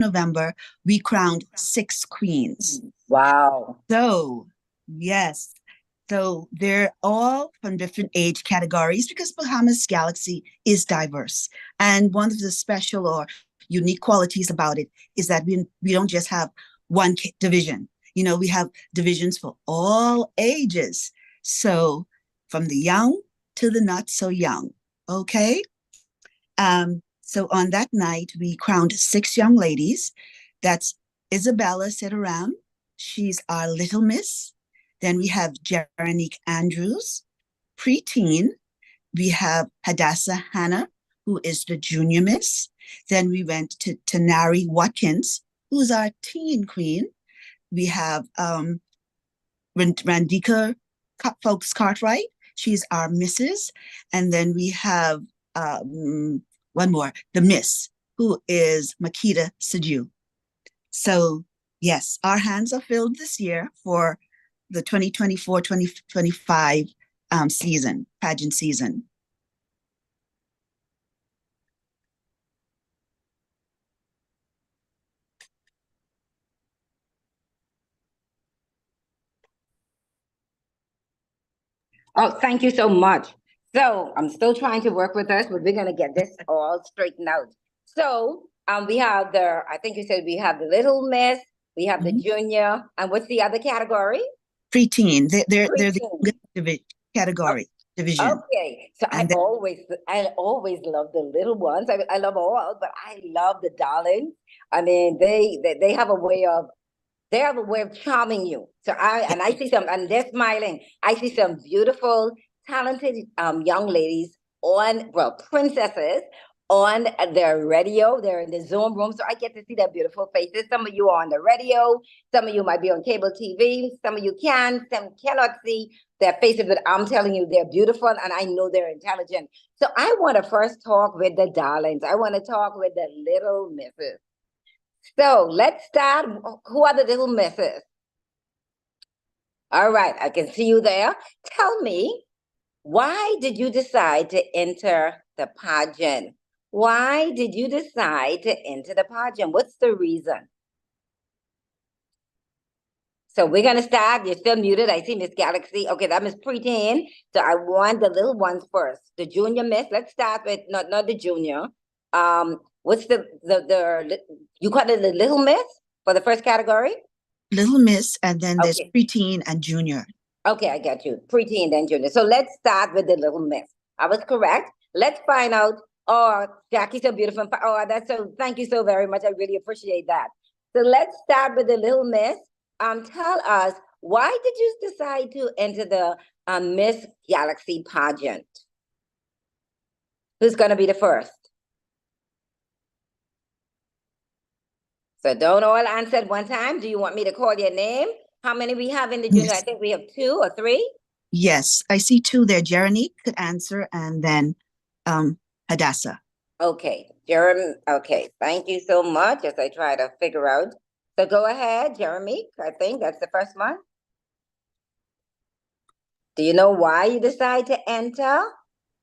November, we crowned 6 queens. Wow. So, yes. So they're all from different age categories because Bahamas Galaxy is diverse. And one of the special or unique qualities about it is that we don't just have one division. We have divisions for all ages. So from the young to the not so young. Okay. So on that night, we crowned 6 young ladies. That's Isabella Sitaram. She's our little miss. Then we have Jeronique Andrews, preteen. We have Hadassah Hannah, who is the junior miss. Then we went to Tanari Watkins, who's our teen queen. We have Randika Folks Cartwright. She's our missus. And then we have one more, the miss, who is Makita Saju. So, yes, our hands are filled this year for the 2024-2025 season, pageant season. Oh, thank you so much. So I'm still trying to work with us, but we're gonna get this all straightened out. So we have I think you said we have the little miss, we have the junior, and what's the other category? Preteen. They're the category division. Okay, so I always love the little ones. I love all, but I love the darlings. I mean, they have a way of charming you. So I see some, and they're smiling. I see some beautiful, talented young ladies princesses on their radio. They're in the Zoom room, so I get to see their beautiful faces. Some of you are on the radio, some of you might be on cable TV, some of you some cannot see their faces, but I'm telling you, they're beautiful, and I know they're intelligent. So I want to first talk with the darlings. I want to talk with the little misses. So let's start. Who are the little misses? All right, I can see you there. Tell me, why did you decide to enter the pageant? Why did you decide to enter the pageant? What's the reason? So we're going to start. You're still muted. I see Miss Galaxy. Okay, that Miss Preteen. So I want the little ones first. The junior miss. Let's start with not the junior. What's the you call it the little miss for the first category? Little miss, and then there's preteen and junior. Okay, I got you. Preteen, then junior. So let's start with the little miss. I was correct. Let's find out. Oh, Jackie's so beautiful. Oh, thank you so very much. I really appreciate that. So let's start with the little miss. Tell us, why did you decide to enter the Miss Galaxy pageant? Who's going to be the first? So don't all answer at one time. Do you want me to call your name? How many we have in the junior? Yes. I think we have 2 or 3. Yes, I see 2 there. Jeremy could answer, and then Hadassah. Okay, Jeremy. Okay, thank you so much as I try to figure out. So go ahead, Jeremy. I think that's the first one. Do you know why you decided to enter?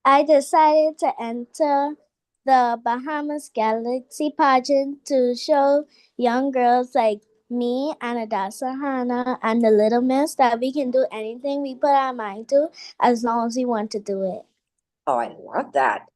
I decided to enter the Bahamas Galaxy pageant to show young girls like me and Hadassah Hannah and the little miss that we can do anything we put our mind to as long as we want to do it. Oh, I love that.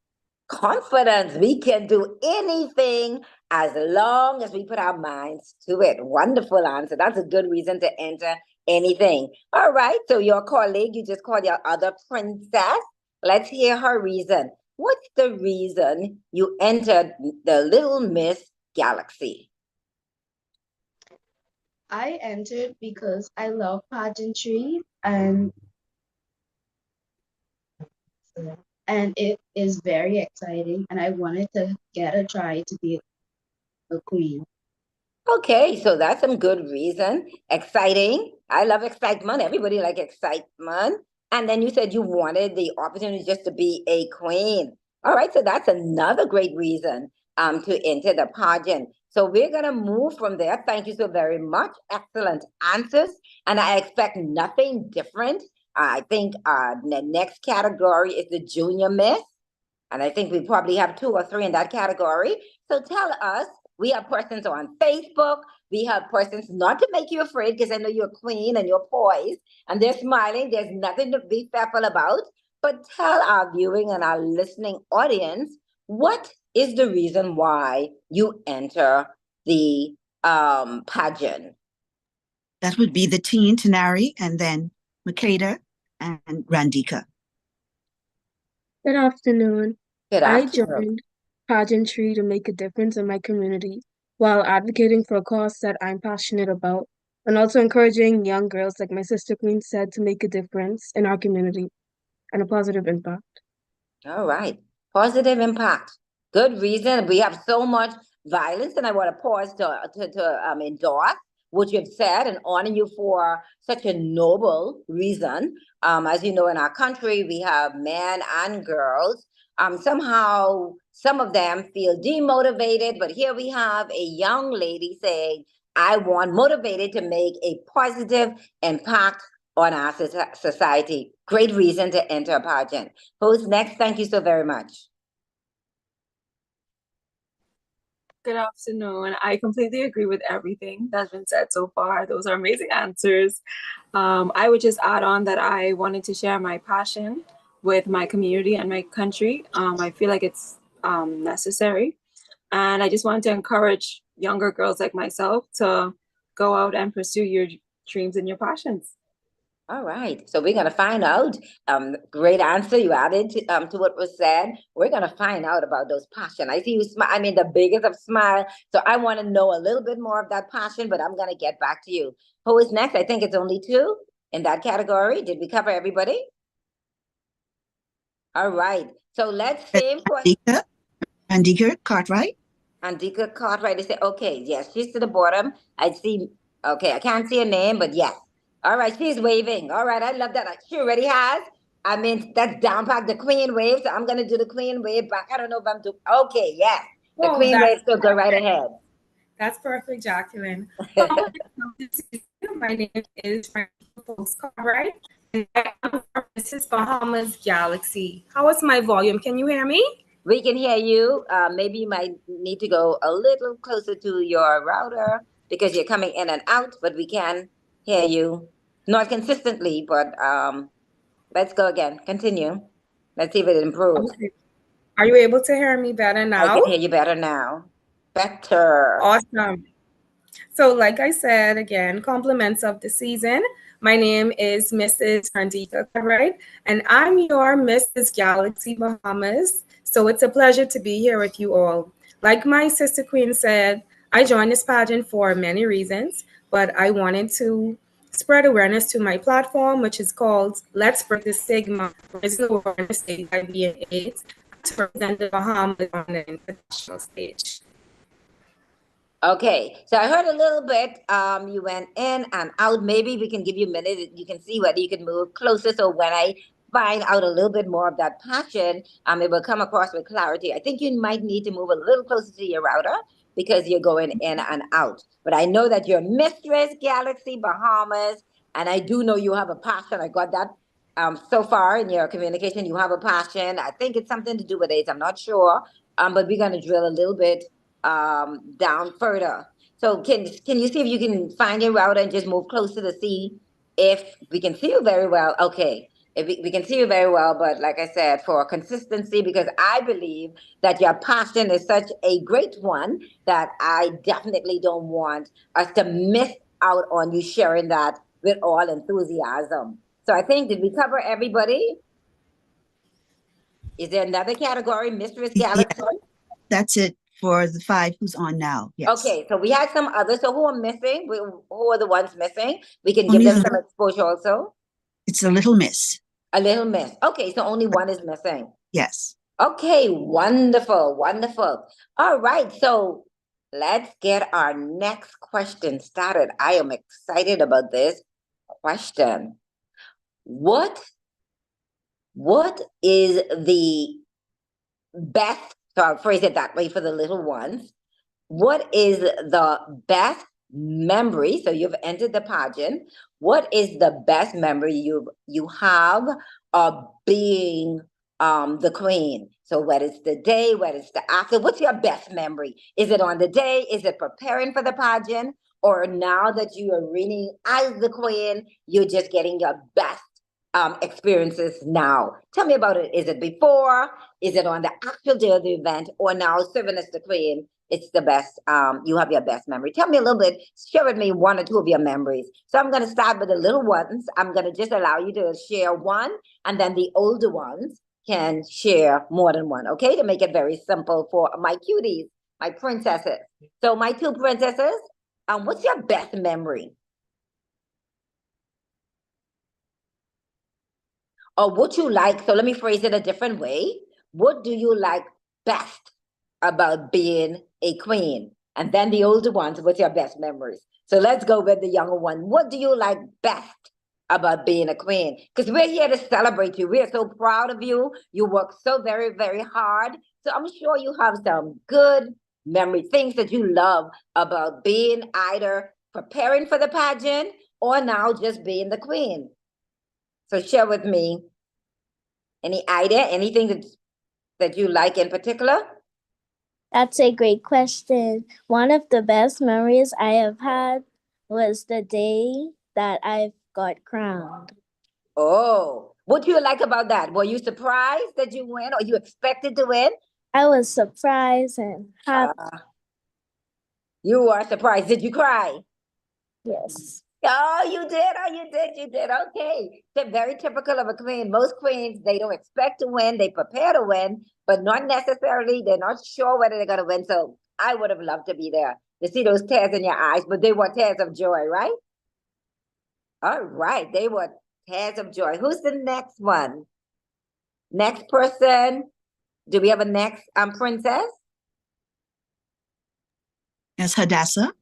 Confidence. We can do anything as long as we put our minds to it. Wonderful answer. That's a good reason to enter anything. All right. So your colleague, you just called your other princess. Let's hear her reason. What's the reason you entered the Little Miss Galaxy? I entered because I love pageantry and it is very exciting, and I wanted to get a try to be a queen. Okay, so that's some good reason. Exciting. I love excitement. Everybody likes excitement. And then you said you wanted the opportunity just to be a queen. All right, so that's another great reason to enter the pageant. So we're going to move from there. Thank you so very much. Excellent answers. And I expect nothing different. I think the next category is the junior miss. And I think we probably have 2 or 3 in that category. So tell us, We have persons on Facebook. We have persons, not to make you afraid, because I know you're queen and you're poised and they're smiling. There's nothing to be fearful about. But tell our viewing and our listening audience, what is the reason why you enter the pageant? That would be the teen, Tanari, and then Makeda and Randika. Good afternoon. Good I afternoon. joined pageantry to make a difference in my community while advocating for a cause that I'm passionate about and also encouraging young girls, like my sister Queen said, to make a difference in our community and a positive impact. All right. Positive impact. Good reason. We have so much violence, and I want to pause to endorse what you've said and honor you for such a noble reason. As you know, in our country, we have men and girls. Somehow, some of them feel demotivated, but here we have a young lady saying, I want motivated to make a positive impact on our society. Great reason to enter a pageant. Who's next? Thank you so very much. Good afternoon. I completely agree with everything that's been said so far. Those are amazing answers. I would just add on that I wanted to share my passion with my community and my country. I feel like it's necessary. And I just wanted to encourage younger girls like myself to go out and pursue your dreams and your passions. All right. So we're going to find out. Great answer you added to what was said. We're going to find out about those passion. I see you smile. I mean, the biggest of smile. So I want to know a little bit more of that passion, but I'm going to get back to you. Who is next? I think it's only two in that category. Did we cover everybody? All right. So let's save Andika Cartwright. Andika Cartwright. They say, okay, yes, she's to the bottom. I see. Okay, I can't see her name, but yes. All right, she's waving. All right, I love that. She already has. I mean, that's down pack, the queen wave. So I'm gonna do the queen wave back. I don't know if I'm doing. Okay, yes, the queen wave. So go right ahead. That's perfect, Jacqueline. My name is Francis Cartwright, and I am from Mrs. Bahamas Galaxy. How is my volume? Can you hear me? We can hear you. Maybe you might need to go a little closer to your router because you're coming in and out, but we can hear you. Not consistently, but let's go again. Continue. Let's see if it improves. Okay. Are you able to hear me better now? I can hear you better now. Better. Awesome. So like I said, again, compliments of the season. My name is Mrs. Randika Cartwright, and I'm your Mrs. Galaxy Bahamas. So it's a pleasure to be here with you all. Like my sister Queen said, I joined this pageant for many reasons, but I wanted to spread awareness to my platform, which is called Let's Break the Stigma, Raising Awareness of HIV and AIDS, to represent the Bahamas on the international stage. Okay, so I heard a little bit. You went in and out. Maybe we can give you a minute. You can see whether you can move closer. So when I find out a little bit more of that passion, it will come across with clarity. I think you might need to move a little closer to your router because you're going in and out. But I know that you're Mistress Galaxy Bahamas, and I do know you have a passion. I got that so far in your communication. You have a passion. I think it's something to do with AIDS. I'm not sure, but we're going to drill a little bit down further. So can you see if you can find your router and just move closer to see if we can see you very well? Okay. If we can see you very well, but like I said, for consistency, because I believe that your passion is such a great one that I definitely don't want us to miss out on you sharing that with all enthusiasm. So I think, did we cover everybody? Is there another category, Mistress Galaxy? Yeah, that's it for the 5 who's on now. Yes. Okay, so we had some others. So who are missing? Who are the ones missing? We can give them some exposure also. It's a little miss. A little miss. Okay, so only one is missing. Yes. Okay, wonderful, wonderful. All right, so let's get our next question started. I am excited about this question. What is the best, so I'll phrase it that way for the little ones. What is the best memory? So you've entered the pageant. What is the best memory you have of being the queen? So whether it's the day, whether it's the after, what's your best memory? Is it on the day? Is it preparing for the pageant? Or now that you are really as the queen, you're just getting your best experiences now? Tell me about it. Is it before? Is it on the actual day of the event? Or now serving as the queen, it's the best, you have your best memory? Tell me a little bit, share with me one or two of your memories. So I'm going to start with the little ones. I'm going to just allow you to share one, and then the older ones can share more than one, okay? To make it very simple for my cuties, my princesses. So my two princesses, what's your best memory? Or what you like, so let me phrase it a different way. What do you like best about being a queen? And then the older ones, what's your best memories? So let's go with the younger one. What do you like best about being a queen? Because we're here to celebrate you. We're so proud of you. You work so very, very hard. So I'm sure you have some good memory, things that you love about being either preparing for the pageant or now just being the queen. So share with me any idea, anything that you like in particular? That's a great question. One of the best memories I have had was the day that I got crowned. Oh, what do you like about that? Were you surprised that you win, or you expected to win? I was surprised and happy. You are surprised. Did you cry? Yes. Oh, you did. Oh, you did. Okay. They're very typical of a queen. Most queens, they don't expect to win. They prepare to win, but not necessarily. They're not sure whether they're going to win. So I would have loved to be there to see those tears in your eyes, but they were tears of joy, right? All right. They were tears of joy. Who's the next one? Next person. Do we have a next princess? Yes, Hadassah.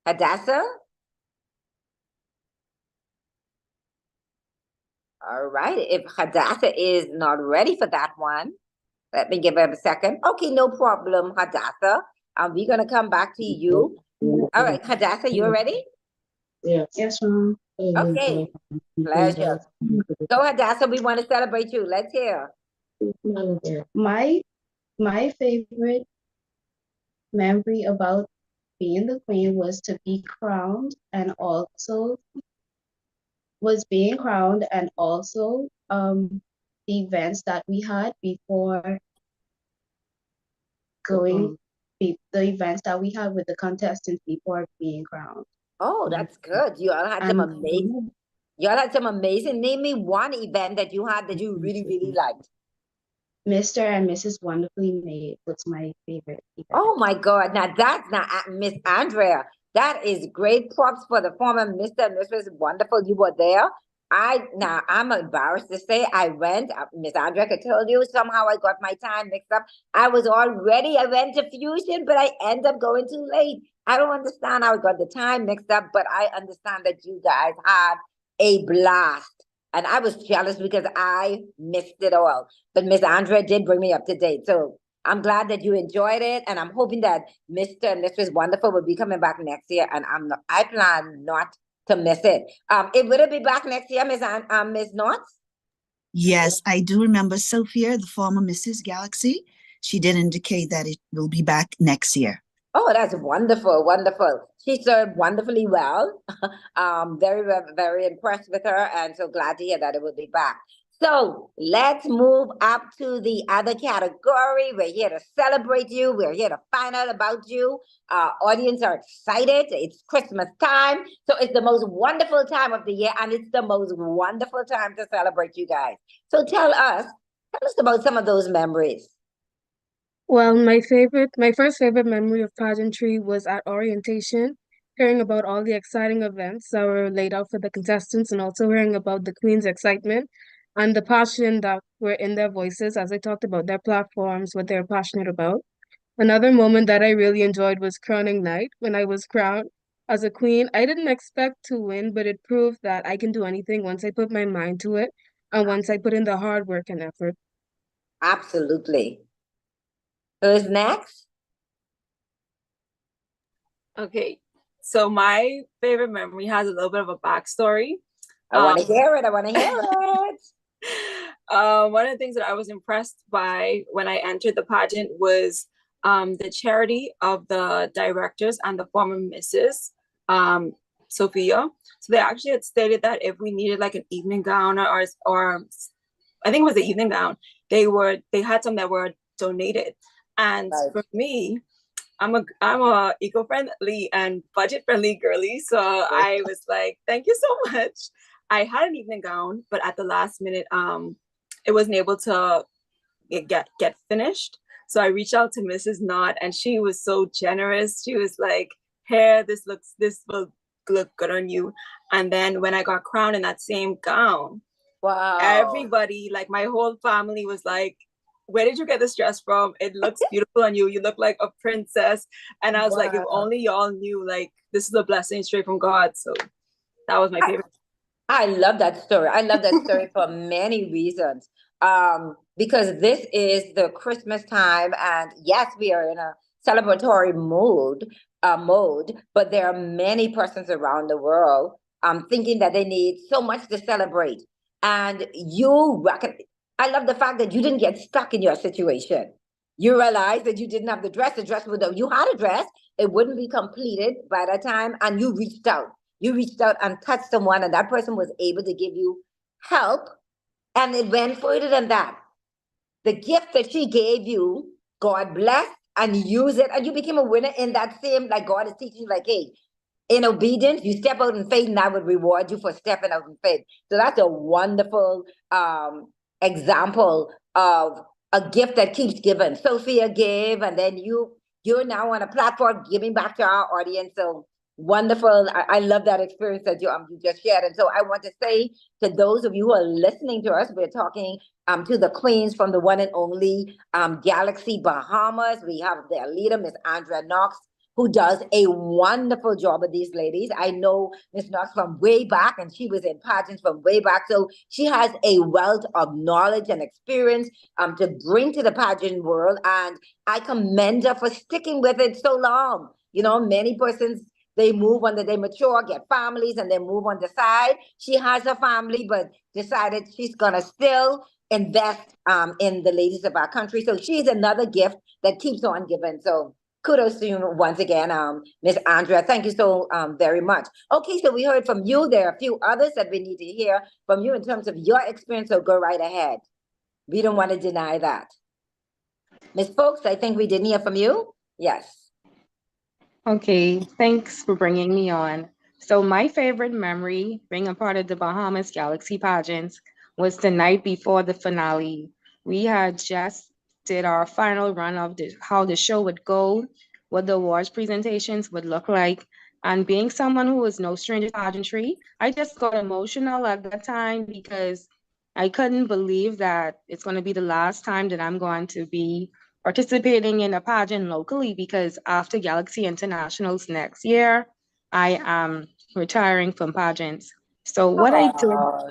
Hadassah? All right. If Hadassah is not ready for that one, let me give him a second. Okay, no problem, Hadassah. We're going to come back to you. All right, Hadassah, you ready? Yes, ma'am. Okay, pleasure. Go, Hadassah, we want to celebrate you. Let's hear. My favorite memory about being the queen was to be crowned, and also the events that we had before going, the events that we had with the contestants before being crowned. Oh, that's good. You all had some amazing. You all had some amazing. Name me one event that you had that you really, really liked. Mr. and Mrs. Wonderfully Made was my favorite event. Oh my God! Now that's not Miss Andrea. That is great. Props for the former Mr. and Mrs. Wonderful. You were there. I'm embarrassed to say I went. Miss Andrea could tell you somehow I got my time mixed up. I was all ready. I went to Fusion, but I ended up going too late. I don't understand how I got the time mixed up, but I understand that you guys had a blast. And I was jealous because I missed it all. But Miss Andrea did bring me up to date. So I'm glad that you enjoyed it. And I'm hoping that Mr. and Mrs. Wonderful will be coming back next year. And I plan not to miss it. Will it be back next year, Miss Knots? Yes, I do remember Sophia, the former Mrs. Galaxy. She did indicate that it will be back next year. Oh, that's wonderful, wonderful. She served wonderfully well. Very, very impressed with her, and so glad to hear that it will be back. So let's move up to the other category. We're here to celebrate you. We're here to find out about you. Our audience are excited. It's Christmas time. So it's the most wonderful time of the year, and it's the most wonderful time to celebrate you guys. So tell us about some of those memories. Well, my first favorite memory of pageantry was at orientation, hearing about all the exciting events that were laid out for the contestants, and also hearing about the Queen's excitement and the passion that were in their voices as they talked about their platforms, what they're passionate about. Another moment that I really enjoyed was crowning night when I was crowned as a queen. I didn't expect to win, but it proved that I can do anything once I put my mind to it and once I put in the hard work and effort. Absolutely. Who's next? Okay, so my favorite memory has a little bit of a backstory. I want to hear it. I want to hear it. One of the things that I was impressed by when I entered the pageant was the charity of the directors and the former Mrs. Sophia. So they actually had stated that if we needed like an evening gown or I think it was the evening gown, they had some that were donated. And Right. for me, I'm a eco-friendly and budget-friendly girly. So I was like, thank you so much. I had an evening gown, but at the last minute, it wasn't able to get finished. So I reached out to Mrs. Knott, and she was so generous. She was like, "Here, this will look good on you." And then when I got crowned in that same gown, Wow. everybody, like my whole family, was like, "Where did you get this dress from? It looks beautiful on you. You look like a princess." And I was like, "If Wow. only y'all knew, like this is a blessing straight from God." So that was my favorite. I love that story. I love that story for many reasons. Because this is the Christmas time, and yes, we are in a celebratory mode, but there are many persons around the world thinking that they need so much to celebrate. And I love the fact that you didn't get stuck in your situation. You realized that you didn't have the dress would you had a dress, it wouldn't be completed by that time, and you reached out and touched someone, and that person was able to give you help, and it went further than that. The gift that she gave you, God bless and use it, and you became a winner in that same, like God is teaching you, like, hey, in obedience, you step out in faith, and I would reward you for stepping out in faith. So that's a wonderful example of a gift that keeps giving. Sophia gave, and then you're now on a platform giving back to our audience. So wonderful. I love that experience that you just shared. And so I want to say to those of you who are listening to us, we're talking to the queens from the one and only Galaxy Bahamas. We have their leader, Miss Andrea Knox, who does a wonderful job with these ladies. I know Miss Knox from way back, and she was in pageants from way back. So she has a wealth of knowledge and experience to bring to the pageant world. And I commend her for sticking with it so long. You know, many persons, they move on, they mature, get families, and then move on the side. She has a family, but decided she's going to still invest in the ladies of our country. So she's another gift that keeps on giving. So kudos to you once again, Miss Andrea. Thank you so very much. Okay, so we heard from you. There are a few others that we need to hear from you in terms of your experience, so go right ahead. We don't want to deny that. Miss Folks, I think we didn't hear from you. Yes. Okay, thanks for bringing me on. So my favorite memory being a part of the Bahamas Galaxy pageants was the night before the finale. We had just did our final run of how the show would go, what the awards presentations would look like. And being someone who was no stranger to pageantry, I just got emotional at that time because I couldn't believe that it's going to be the last time that I'm going to be participating in a pageant locally because after Galaxy Internationals next year, I am retiring from pageants. So what I did, Oh.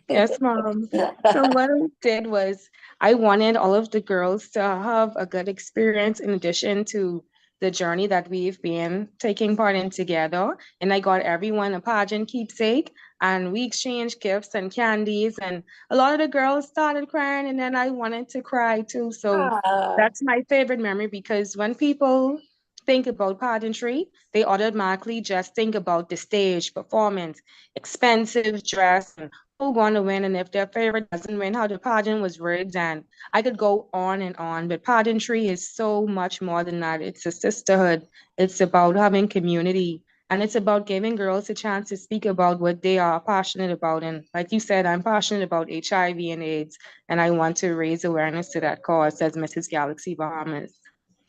yes, mom. So what I did was I wanted all of the girls to have a good experience in addition to the journey that we've been taking part in together. And I got everyone a pageant keepsake and we exchanged gifts and candies. And a lot of the girls started crying and then I wanted to cry too. So Ah. that's my favorite memory because when people think about pageantry, they automatically just think about the stage performance, expensive dress, and who going to win, and if their favorite doesn't win, how the pageant was rigged, and I could go on and on. But pageantry is so much more than that. It's a sisterhood. It's about having community, and it's about giving girls a chance to speak about what they are passionate about. And like you said, I'm passionate about HIV and AIDS, and I want to raise awareness to that cause as Mrs. Galaxy Bahamas.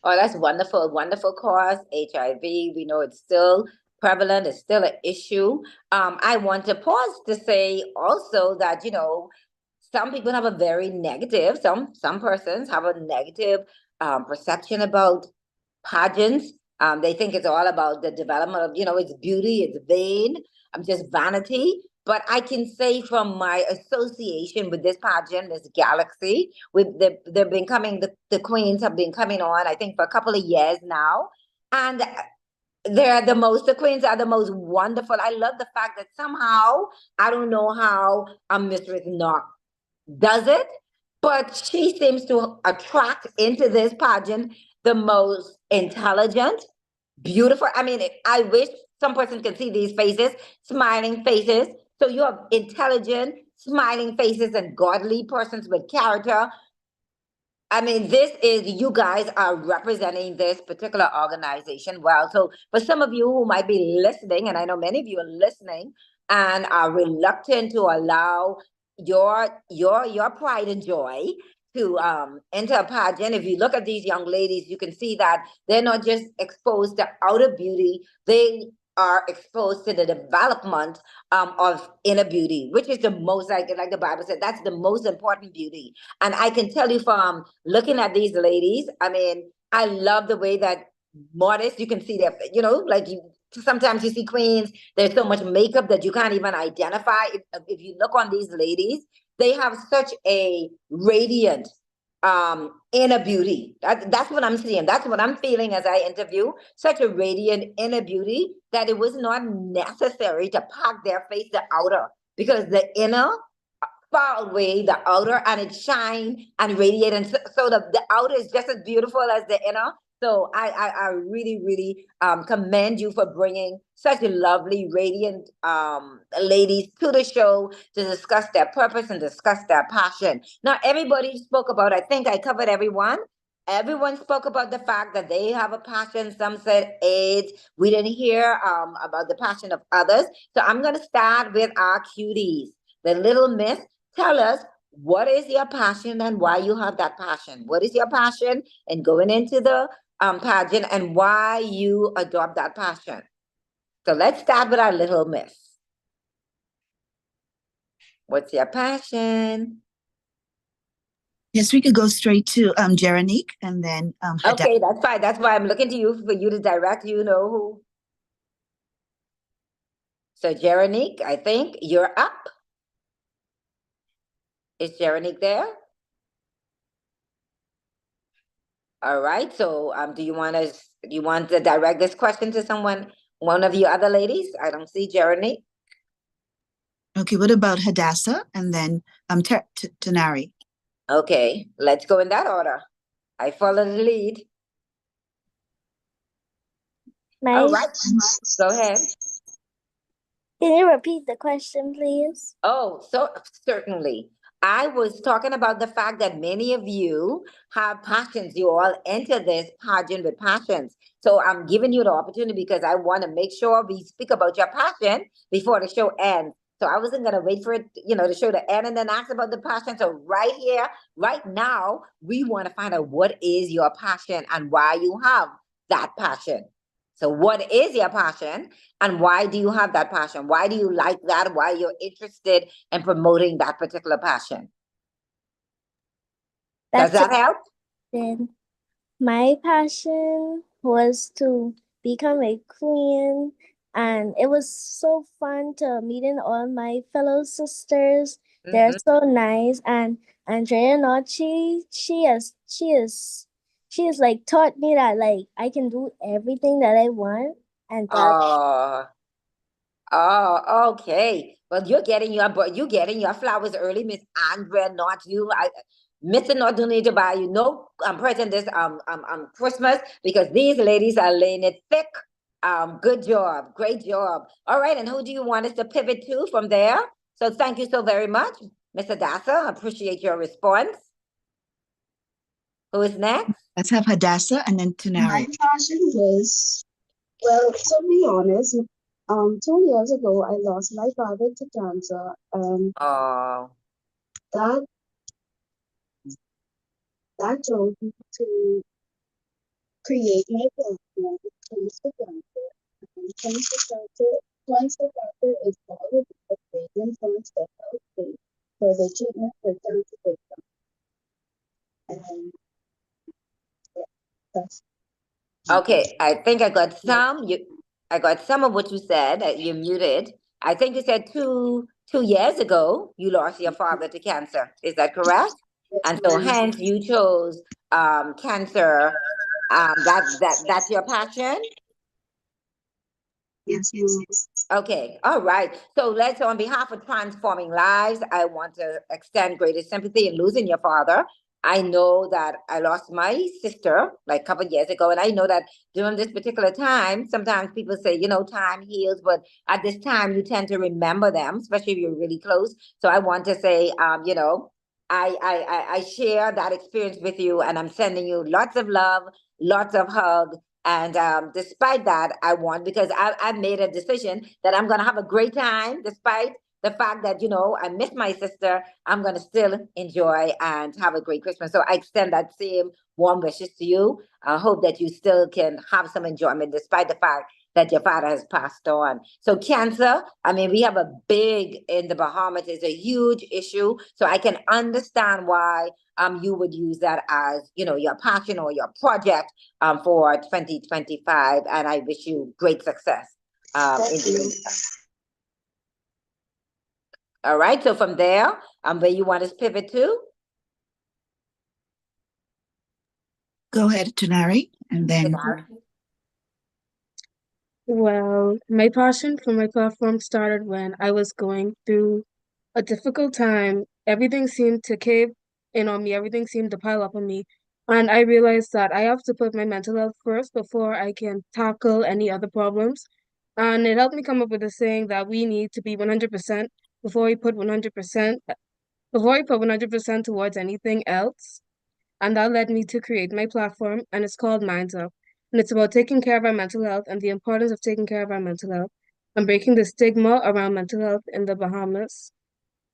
Oh, that's wonderful. Wonderful cause, HIV. We know it's still prevalent, it's still an issue. I want to pause to say also that, some people have a very negative, some persons have a negative perception about pageants. They think it's all about the development of, it's beauty, it's vain, just vanity. But I can say from my association with this pageant, this Galaxy, they've been coming, the queens have been coming on, I think, for a couple of years now. And the queens are the most wonderful. I love the fact that somehow, I don't know how, Mistress Knox does it, but she seems to attract into this pageant the most intelligent, beautiful. I mean, I wish some person can see these faces, smiling faces. So you have intelligent, smiling faces and godly persons with character. I mean, this is, you guys are representing this particular organization well. So for some of you who might be listening, and I know many of you are listening and are reluctant to allow your pride and joy to enter a pageant. If you look at these young ladies, you can see that they're not just exposed to outer beauty, they are exposed to the development of inner beauty, which is the most, like the Bible said, that's the most important beauty. And I can tell you from looking at these ladies, I mean, I love the way that modest, you can see that, you know, like you sometimes you see queens, there's so much makeup that you can't even identify. If you look on these ladies, they have such a radiant inner beauty. That's what I'm seeing. That's what I'm feeling as I interview. Such a radiant inner beauty that it was not necessary to pack their face the outer, because the inner far away the outer and it shine and radiate, and so the outer is just as beautiful as the inner. So I really, really commend you for bringing such a lovely, radiant ladies to the show to discuss their purpose and discuss their passion. Now, everybody spoke about, I think I covered everyone. Everyone spoke about the fact that they have a passion. Some said AIDS. We didn't hear about the passion of others. So I'm going to start with our cuties. The little miss, tell us, what is your passion and why you have that passion? What is your passion and going into the pageant, and why you adopt that passion? So let's start with our little miss. What's your passion? Yes, we could go straight to Jeronique and then Okay, that's fine. That's why I'm looking to you for you to direct. You know who. So Jeronique, I think you're up. Is Jeronique there? All right. So do you want to direct this question to someone, one of you other ladies? I don't see Jeronique. Okay, what about Hadassah and then Tanari? Okay, let's go in that order. I follow the lead. All right, go ahead. Can you repeat the question, please? Oh, so certainly. I was talking about the fact that many of you have passions. You all enter this pageant with passions. So I'm giving you the opportunity because I want to make sure we speak about your passion before the show ends. So I wasn't going to wait for it, the show to end and then ask about the passion. So right here, right now, we want to find out what is your passion and why you have that passion. So what is your passion and why do you have that passion? Why do you like that? Why you're interested in promoting that particular passion? Does that help? My passion was to become a queen, and it was so fun to meeting all my fellow sisters. They're so nice, and Andrea Not she has like taught me that like I can do everything that I want, and that Oh, okay. Well, you're getting your flowers early, Miss Andrea. Not you. Mr. Not don't need to buy you no present this Christmas, because these ladies are laying it thick. Good job, great job. All right, and who do you want us to pivot to from there? So thank you so very much, Mr. Dassa. Appreciate your response. Who is next? Let's have Hadassah and then Tanari. My passion was, well, to be honest, 2 years ago, I lost my father to cancer, and that drove me to create my platform, Thanks for Cancer. And Thanks for Cancer is all about raising funds to help pay for the treatment for cancer victims. And that's Okay, I think I got some. I got some of what you said. You muted. I think you said two years ago you lost your father to cancer. Is that correct? And so hence you chose cancer. That's your passion. Yes, yes, yes. Okay, all right. So let's, on behalf of Transforming Lives, I want to extend greatest sympathy in losing your father. I know that I lost my sister like a couple of years ago, and I know that during this particular time, sometimes people say, time heals, but at this time, you tend to remember them, especially if you're really close. So I want to say, I share that experience with you, and I'm sending you lots of love, lots of hug. And despite that, because I've made a decision that I'm going to have a great time, despite the fact that, I miss my sister, I'm going to still enjoy and have a great Christmas. So I extend that same warm wishes to you. I hope that you still can have some enjoyment despite the fact that your father has passed on. So cancer, I mean, we have in the Bahamas, it's a huge issue. So I can understand why you would use that as, your passion or your project for 2025. And I wish you great success. In doing that. All right. So from there, where you want to pivot to? Go ahead, Tanari, and then Well, my passion for my platform started when I was going through a difficult time. Everything seemed to cave in on me, everything seemed to pile up on me. And I realized that I have to put my mental health first before I can tackle any other problems. And it helped me come up with a saying that we need to be 100% before we put 100%, before we put 100% towards anything else. And that led me to create my platform, and it's called Minds Up. And it's about taking care of our mental health and the importance of taking care of our mental health and breaking the stigma around mental health in the Bahamas.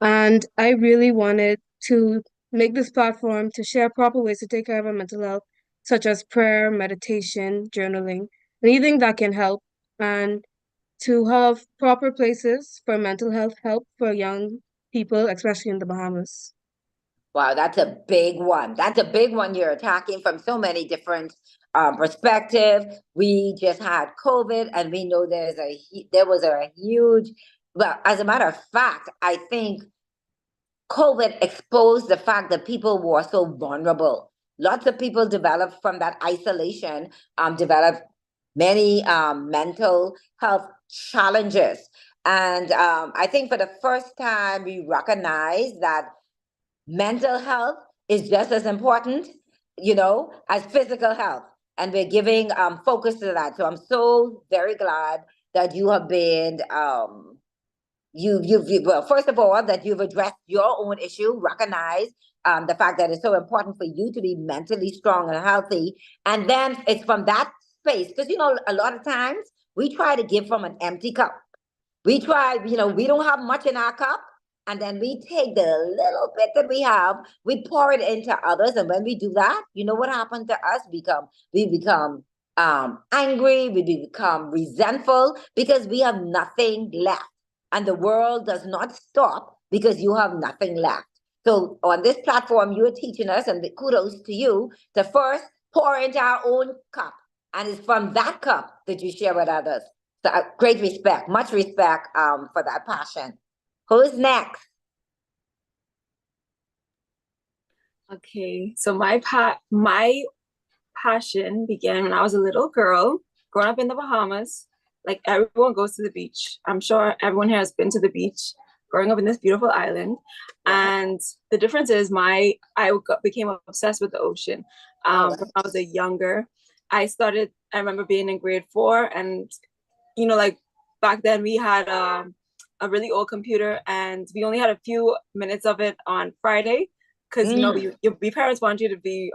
And I really wanted to make this platform to share proper ways to take care of our mental health, such as prayer, meditation, journaling, anything that can help, and to have proper places for mental health help for young people, especially in the Bahamas. Wow, that's a big one. That's a big one you're attacking from so many different perspectives. We just had COVID, and we know there was a huge. Well, as a matter of fact, I think COVID exposed the fact that people were so vulnerable. Lots of people developed from that isolation, developed many mental health challenges. And I think for the first time, we recognize that mental health is just as important, as physical health. And we're giving focus to that. So I'm so very glad that you have been well, first of all, that you've addressed your own issue, recognize the fact that it's so important for you to be mentally strong and healthy. And then it's from that space, because, a lot of times we try to give from an empty cup. We try, we don't have much in our cup. And then we take the little bit that we have, we pour it into others. And when we do that, you know what happens to us? We become angry, we become resentful because we have nothing left. And the world does not stop because you have nothing left. So on this platform, you're teaching us, and kudos to you, to first pour into our own cup. And it's from that cup that you share with others. So great respect, much respect for that passion. Who's next? Okay, so my passion began when I was a little girl, growing up in the Bahamas. Like, everyone goes to the beach. I'm sure everyone here has been to the beach, growing up in this beautiful island. And the difference is I became obsessed with the ocean. When I was younger, I remember being in grade 4, and like back then we had a really old computer, and we only had a few minutes of it on Friday, because your parents want you to be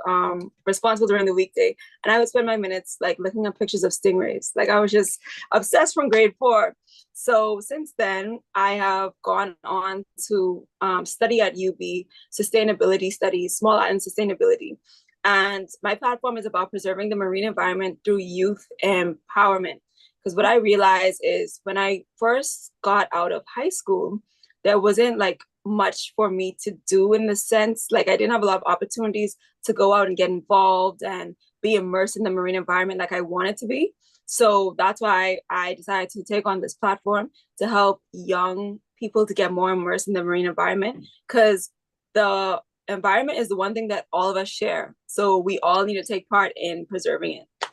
responsible during the weekday. And I would spend my minutes like looking at pictures of stingrays. Like, I was just obsessed from grade 4. So since then, I have gone on to study at UB, sustainability studies, small island sustainability. And my platform is about preserving the marine environment through youth empowerment. Because what I realized is, when I first got out of high school, there wasn't like much for me to do, in the sense, like, I didn't have a lot of opportunities to go out and get involved and be immersed in the marine environment like I wanted to be. So that's why I decided to take on this platform to help young people to get more immersed in the marine environment, because the environment is the one thing that all of us share. So we all need to take part in preserving it.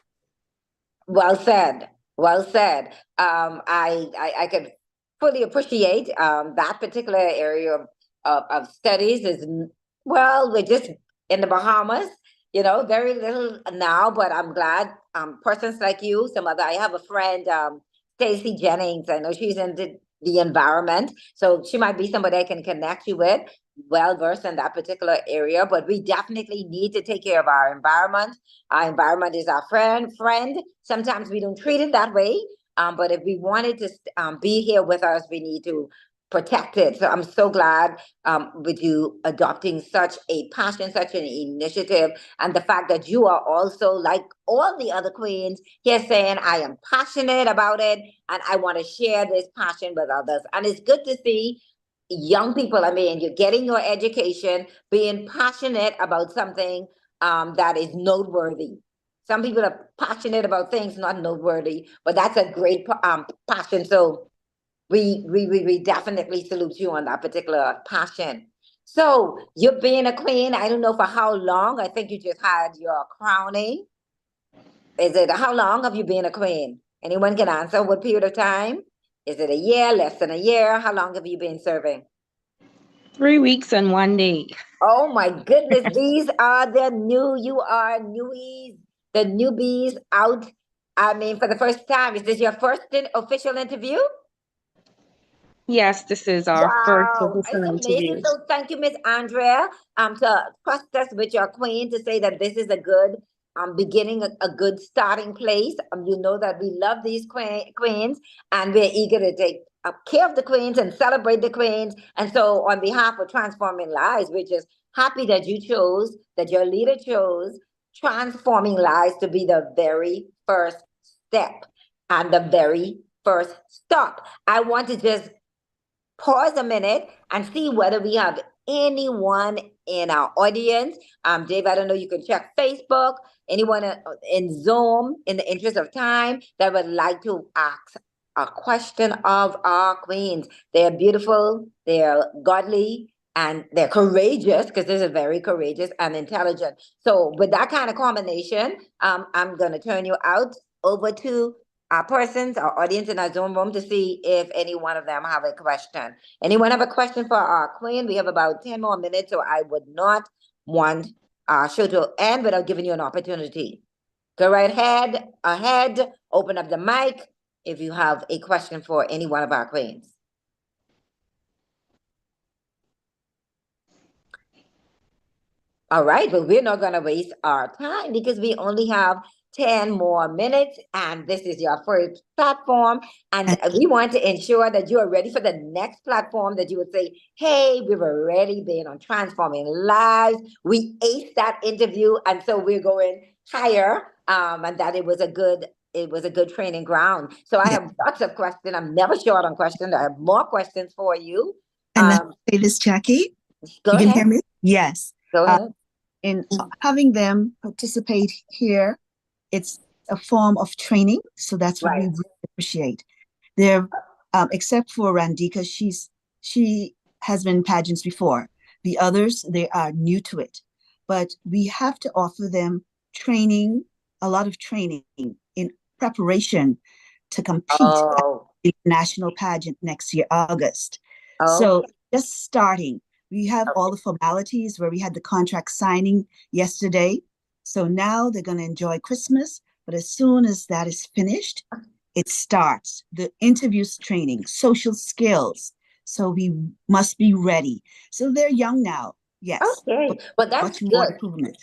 Well said. Well said. I can fully appreciate that particular area of studies is, well, we're just in the Bahamas, very little now, but I'm glad persons like you, some other, I have a friend, Stacy Jennings. I know she's in the environment, so she might be somebody I can connect you with, well versed in that particular area. But we definitely need to take care of our environment. Our environment is our friend. Sometimes we don't treat it that way. But if we wanted to be here with us, we need to protect it. So I'm so glad with you adopting such a passion, such an initiative, and the fact that you are also, like all the other queens, here saying, I am passionate about it and I want to share this passion with others. And it's good to see young people, I mean, you're getting your education, being passionate about something that is noteworthy. Some people are passionate about things not noteworthy, but that's a great passion. So we definitely salute you on that particular passion. So you're being a queen. I don't know for how long. I think you just had your crowning. Is it, how long have you been a queen? Anyone can answer. What period of time? Is it a year, less than a year? How long have you been serving? 3 weeks and 1 day. Oh my goodness, these are you are newies, the newbies out. I mean, for the first time. Is this your first official interview? Yes, this is our first Wow, official it's amazing. interview. So thank you, Miss Andrea, to trust us with your queen, to say that this is a good beginning, a good starting place. You know that we love these queens, and we're eager to take care of the queens and celebrate the queens. And so on behalf of Transforming Lives, we're just happy that that your leader chose transforming lives to be the very first step and the very first stop. I want to just pause a minute and see whether we have anyone in our audience. Dave, I don't know, you can check Facebook, anyone in Zoom, in the interest of time, that would like to ask a question of our queens. They're beautiful, they're godly, and they're courageous, because this is very courageous and intelligent. So with that kind of combination, I'm going to turn you out over to our persons, our audience in our Zoom room, to see if any one of them have a question. Anyone have a question for our queen? We have about 10 more minutes, so I would not want our show to end without giving you an opportunity. Go right ahead, open up the mic if you have a question for any one of our queens. All right, but we're not going to waste our time because we only have 10 more minutes, and this is your first platform. And we want to ensure that you are ready for the next platform, that you would say, hey, we've already been on Transforming Lives. We aced that interview, and so we're going higher, and that it was a good training ground. So I have lots of questions. I'm never short on questions. I have more questions for you. And let's say this, Jackie. Go you ahead. Can hear me? Yes. Go ahead. In having them participate here, it's a form of training. So that's what we really appreciate. They're, except for Randika, she has been in pageants before. The others, they are new to it. But we have to offer them training, a lot of training in preparation to compete at the national pageant next year, August. So just starting. We have all the formalities where we had the contract signing yesterday. So now they're going to enjoy Christmas. But as soon as that is finished, it starts. The interviews training, social skills. So we must be ready. So they're young now. Yes. Okay. Well, that's much more good. improvement.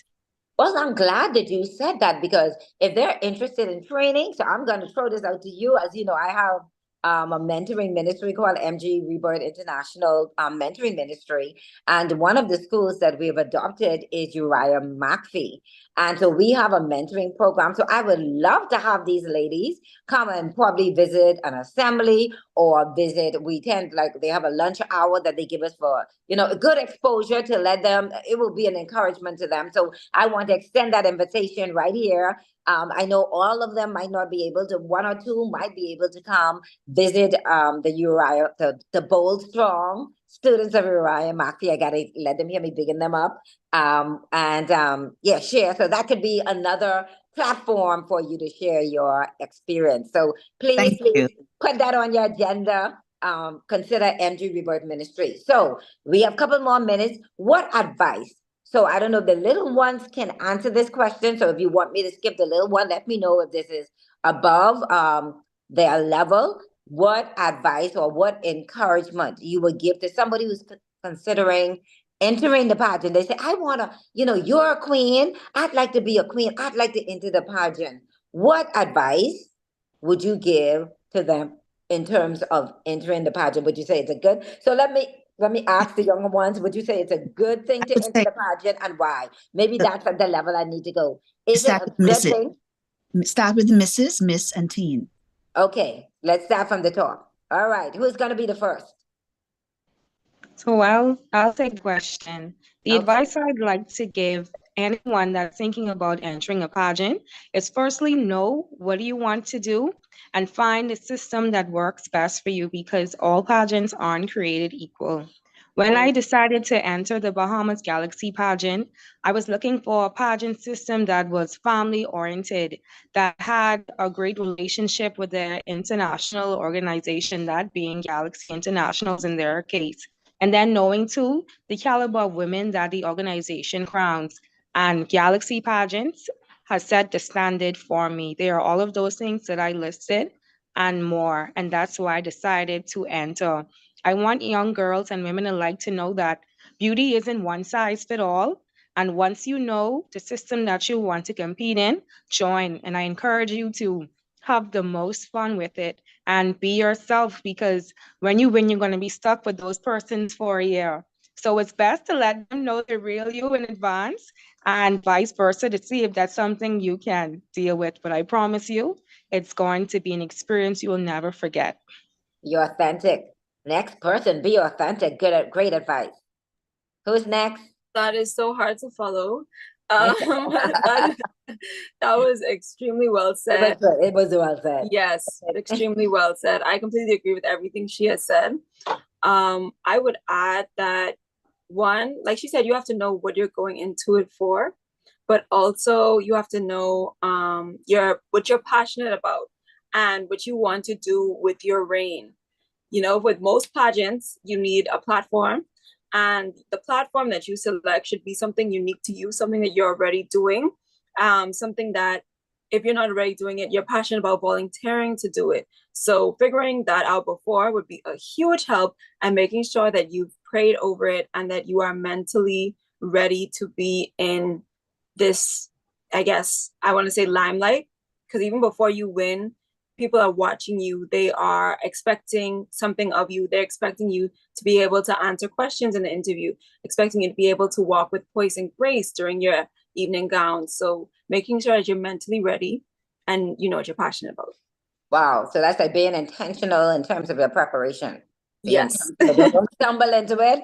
Well, I'm glad that you said that, because if they're interested in training, so I'm going to throw this out to you. As you know, I have a mentoring ministry called MG Rebirth International Mentoring Ministry. And one of the schools that we've adopted is Uriah McPhee. And so we have a mentoring program. So I would love to have these ladies come and probably visit an assembly, or visit, we tend, like, they have a lunch hour that they give us for, a good exposure to let them, it will be an encouragement to them. So I want to extend that invitation right here. I know all of them might not be able to, one or two might be able to come visit the Uriah, the Bold Strong students of Uriah McPhee. I gotta let them hear me bigging them up. Share. So that could be another platform for you to share your experience. So please, Thank you. put that on your agenda. Consider MG Rebirth Ministry. So we have a couple more minutes. What advice? So I don't know if the little ones can answer this question. So if you want me to skip the little one, let me know if this is above their level. What advice or what encouragement you would give to somebody who's considering entering the pageant? They say, I want to, you're a queen. I'd like to be a queen. I'd like to enter the pageant. What advice would you give to them in terms of entering the pageant? Would you say it's a good? So let me ask the younger ones. Would you say it's a good thing I to would enter say the pageant, and why? Maybe the- that's at the level I need to go. Is it start a with good Mrs. thing? Start with Mrs., Miss, and Teen. Okay, let's start from the top. All right, who's going to be the first? So I'll take the question. The Okay. advice I'd like to give anyone that's thinking about entering a pageant is firstly know what do you want to do and find a system that works best for you because all pageants aren't created equal. When I decided to enter the Bahamas Galaxy pageant, I was looking for a pageant system that was family oriented, that had a great relationship with the international organization, that being Galaxy Internationals in their case. And then knowing too the caliber of women that the organization crowns and Galaxy Pageants has set the standard for me. There are all of those things that I listed and more. And that's why I decided to enter. I want young girls and women alike to know that beauty isn't one size fit all. And once you know the system that you want to compete in, join. And I encourage you to have the most fun with it and be yourself because when you win, you're going to be stuck with those persons for a year. So it's best to let them know the real you in advance and vice versa to see if that's something you can deal with. But I promise you, it's going to be an experience you will never forget. You're authentic. Next person, be authentic. Good, great advice. Who's next? That is so hard to follow. That that was extremely well said. It was well said. Yes, extremely well said. I completely agree with everything she has said. I would add that one, like she said, you have to know what you're going into it for, but also you have to know what you're passionate about and what you want to do with your reign. With most pageants, you need a platform, and the platform that you select should be something unique to you, something that you're already doing, something that if you're not already doing it, you're passionate about volunteering to do it. So figuring that out before would be a huge help, and making sure that you've prayed over it and that you are mentally ready to be in this, I guess, I want to say limelight, because even before you win, people are watching you. They are expecting something of you. They're expecting you to be able to answer questions in the interview, expecting you to be able to walk with poise and grace during your evening gown. So making sure that you're mentally ready and you know what you're passionate about. Wow. So that's like being intentional in terms of your preparation. Yes. Don't stumble into it.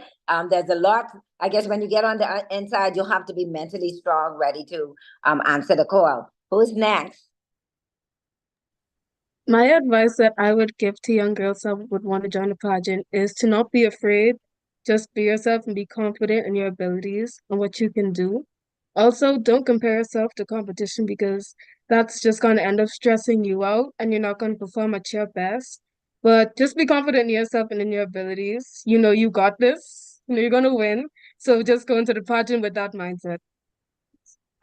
There's a lot. I guess when you get on the inside, you'll have to be mentally strong, ready to answer the call. Who's next? My advice that I would give to young girls that would want to join a pageant is to not be afraid. Just be yourself and be confident in your abilities and what you can do. Also, don't compare yourself to competition because that's just going to end up stressing you out and you're not going to perform at your best. But just be confident in yourself and in your abilities. You know, you got this. You know, you're going to win. So just go into the pageant with that mindset.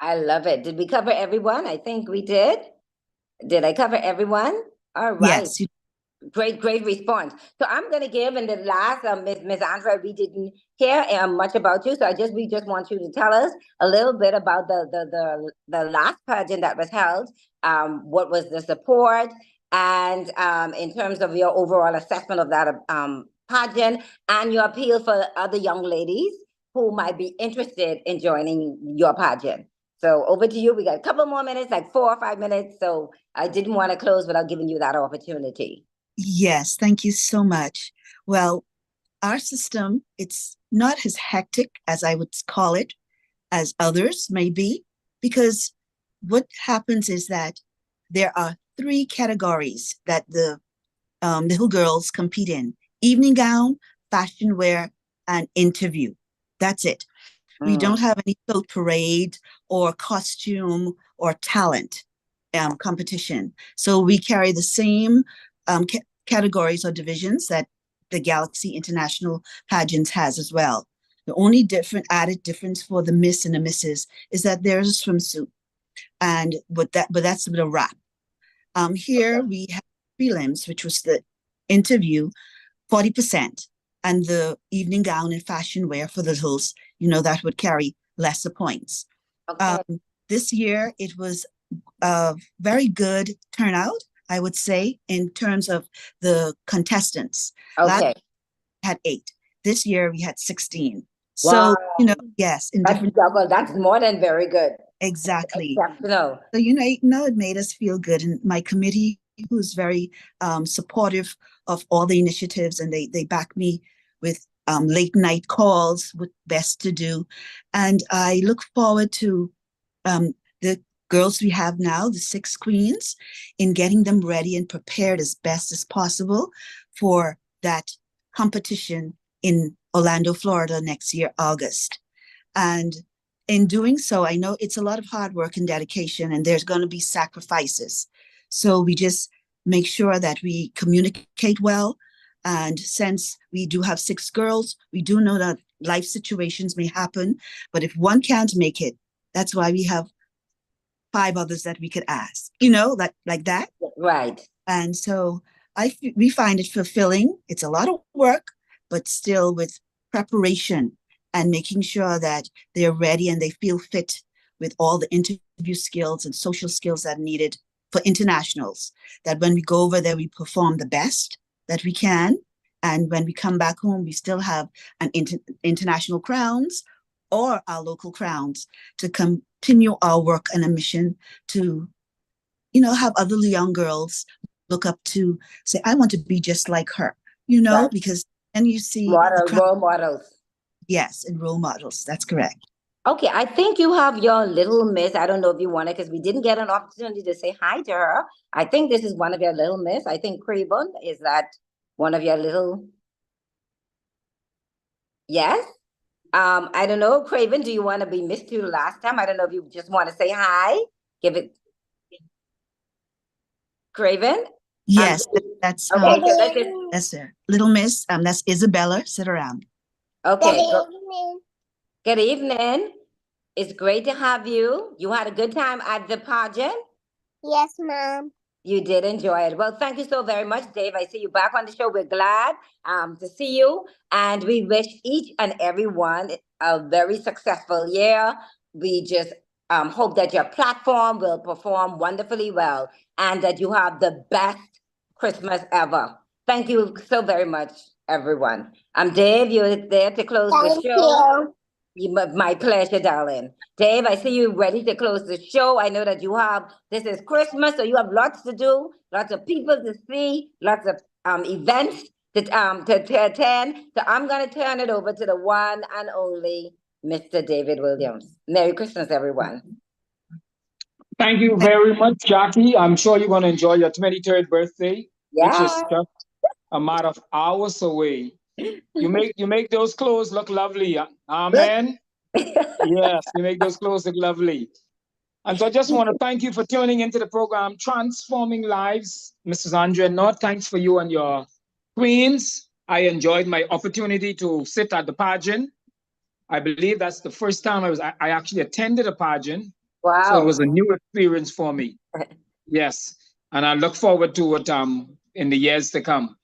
I love it. Did we cover everyone? I think we did. Did I cover everyone? All right. Yes. Great response. So I'm going to give in the last, Ms. Andrea, we didn't hear much about you. So we just want you to tell us a little bit about the last pageant that was held. What was the support? And in terms of your overall assessment of that pageant and your appeal for other young ladies who might be interested in joining your pageant. So over to you. We got a couple more minutes, like 4 or 5 minutes. So I didn't want to close without giving you that opportunity. Yes, thank you so much. Well, our system, it's not as hectic as I would call it, as others may be, because what happens is that there are 3 categories that the little girls compete in: evening gown, fashion wear, and interview. That's it. We don't have any float parade or costume or talent competition. So we carry the same categories or divisions that the Galaxy International Pageants has as well. The only added difference for the Miss and the Misses is that there's a swimsuit, but that's the wrap. Here we have prelims, which was the interview, 40%, and the evening gown and fashion wear for the girls, that would carry lesser points. Okay. This year it was a very good turnout, I would say, in terms of the contestants. Okay. Last year we had 8. This year we had 16. Wow. So, yes, in different. That's more than very good. Exactly. Exceptional. So, it made us feel good. And my committee, who's very supportive of all the initiatives, and they back me with late night calls, what best to do. And I look forward to the girls we have now, the 6 queens, in getting them ready and prepared as best as possible for that competition in Orlando, Florida next year, August. And in doing so, I know it's a lot of hard work and dedication, and there's going to be sacrifices. So we just make sure that we communicate well. And since we do have 6 girls, we do know that life situations may happen. But if one can't make it, that's why we have 5 others that we could ask, like that. Right. And so we find it fulfilling. It's a lot of work, but still with preparation and making sure that they're ready and they feel fit with all the interview skills and social skills that are needed for internationals, that when we go over there, we perform the best that we can. And when we come back home, we still have an international crowns or our local crowns to continue our work and a mission to, have other young girls look up to, say, I want to be just like her, Right. because then you see role models. Yes, and role models. That's correct. Okay, I think you have your little miss. I don't know if you want it because we didn't get an opportunity to say hi to her. I think this is one of your little miss. I think Craven, is that one of your little? Yes. I don't know, Craven, do you want to be missed you last time? I don't know if you just want to say hi. Give it. Craven? Yes, that's okay. So let's just, that's her. Little Miss. That's Isabella. Sit around. okay. Good evening. Good evening. It's great to have you. You had a good time at the pageant? Yes, Mom. You did enjoy it. Well, thank you so very much, Dave. I see you back on the show. We're glad to see you. And we wish each and every one a very successful year. We just hope that your platform will perform wonderfully well and that you have the best Christmas ever. Thank you so very much, everyone. Dave, you're there to close the show. My pleasure, darling. Dave, I see you ready to close the show. I know that this is Christmas, so you have lots to do, lots of people to see, lots of events to attend. So I'm going to turn it over to the one and only Mr. David Williams. Merry Christmas, everyone. Thank you very much, Jackie. I'm sure you're going to enjoy your 23rd birthday, which is just a matter of hours away. You make those clothes look lovely. Amen. Yes, you make those clothes look lovely. And so I just want to thank you for tuning into the program, Transforming Lives. Mrs. Andrea North, thanks for you and your queens. I enjoyed my opportunity to sit at the pageant. I believe that's the first time I actually attended a pageant. Wow. So it was a new experience for me. Yes. And I look forward to it in the years to come.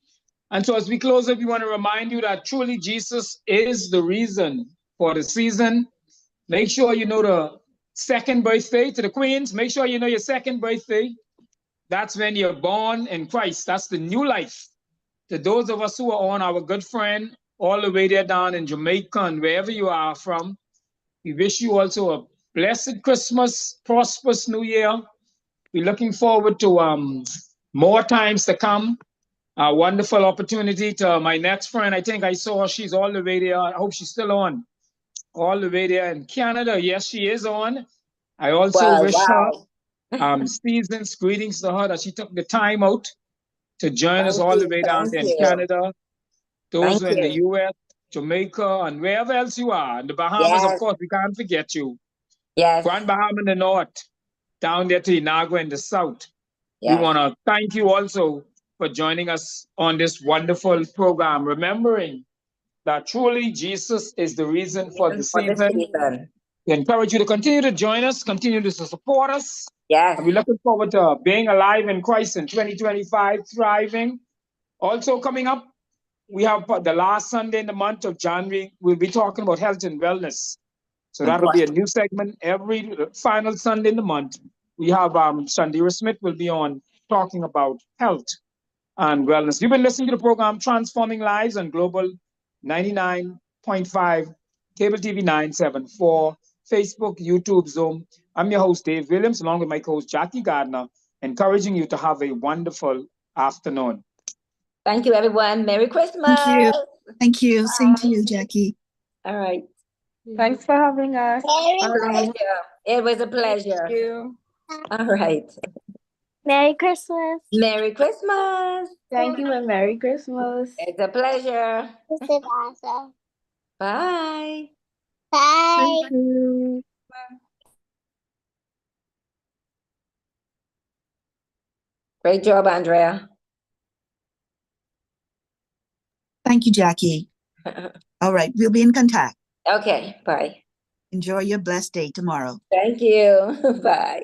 And so as we close up, we want to remind you that truly Jesus is the reason for the season. Make sure you know the second birthday to the queens. Make sure you know your second birthday. That's when you're born in Christ. That's the new life. To those of us who are on, our good friend, all the way there down in Jamaica and wherever you are from, we wish you also a blessed Christmas, prosperous New Year. We're looking forward to more times to come. A wonderful opportunity to my next friend. I think I saw she's all the way there. I hope she's still on. All the way there in Canada. Yes, she is on. I also wish her season's greetings to her that she took the time out to join us all the way down in Canada. Those who are in the US, Jamaica, and wherever else you are. And the Bahamas, of Yes, course, we can't forget you. yes, Grand Bahama in the north, down there to Inagua in the south. We yes. want to thank you also for joining us on this wonderful program, remembering that truly Jesus is the reason for the Reason for the season. season. We encourage you to continue to join us, continue to support us. Yes. And we're looking forward to being alive in Christ in 2025, thriving. Also coming up, we have the last Sunday in the month of January. We'll be talking about health and wellness. So that'll be a new segment every final Sunday in the month. We have Shandira Smith will be on talking about health and wellness. You've been listening to the program Transforming Lives on Global 99.5, Cable TV 974, Facebook, YouTube, Zoom. I'm your host, Dave Williams, along with my co-host, Jackie Gardner, encouraging you to have a wonderful afternoon. Thank you, everyone. Merry Christmas. Thank you. Thank you. Same to you, Jackie. All right. Thanks for having us. Pleasure. It was a pleasure. Thank you. All right. Merry Christmas. Merry Christmas. Thank you and Merry Christmas. It's a pleasure. Bye. Bye. Thank you. Great job, Andrea. Thank you, Jackie. All right, we'll be in contact. Okay, bye. Enjoy your blessed day tomorrow. Thank you. Bye.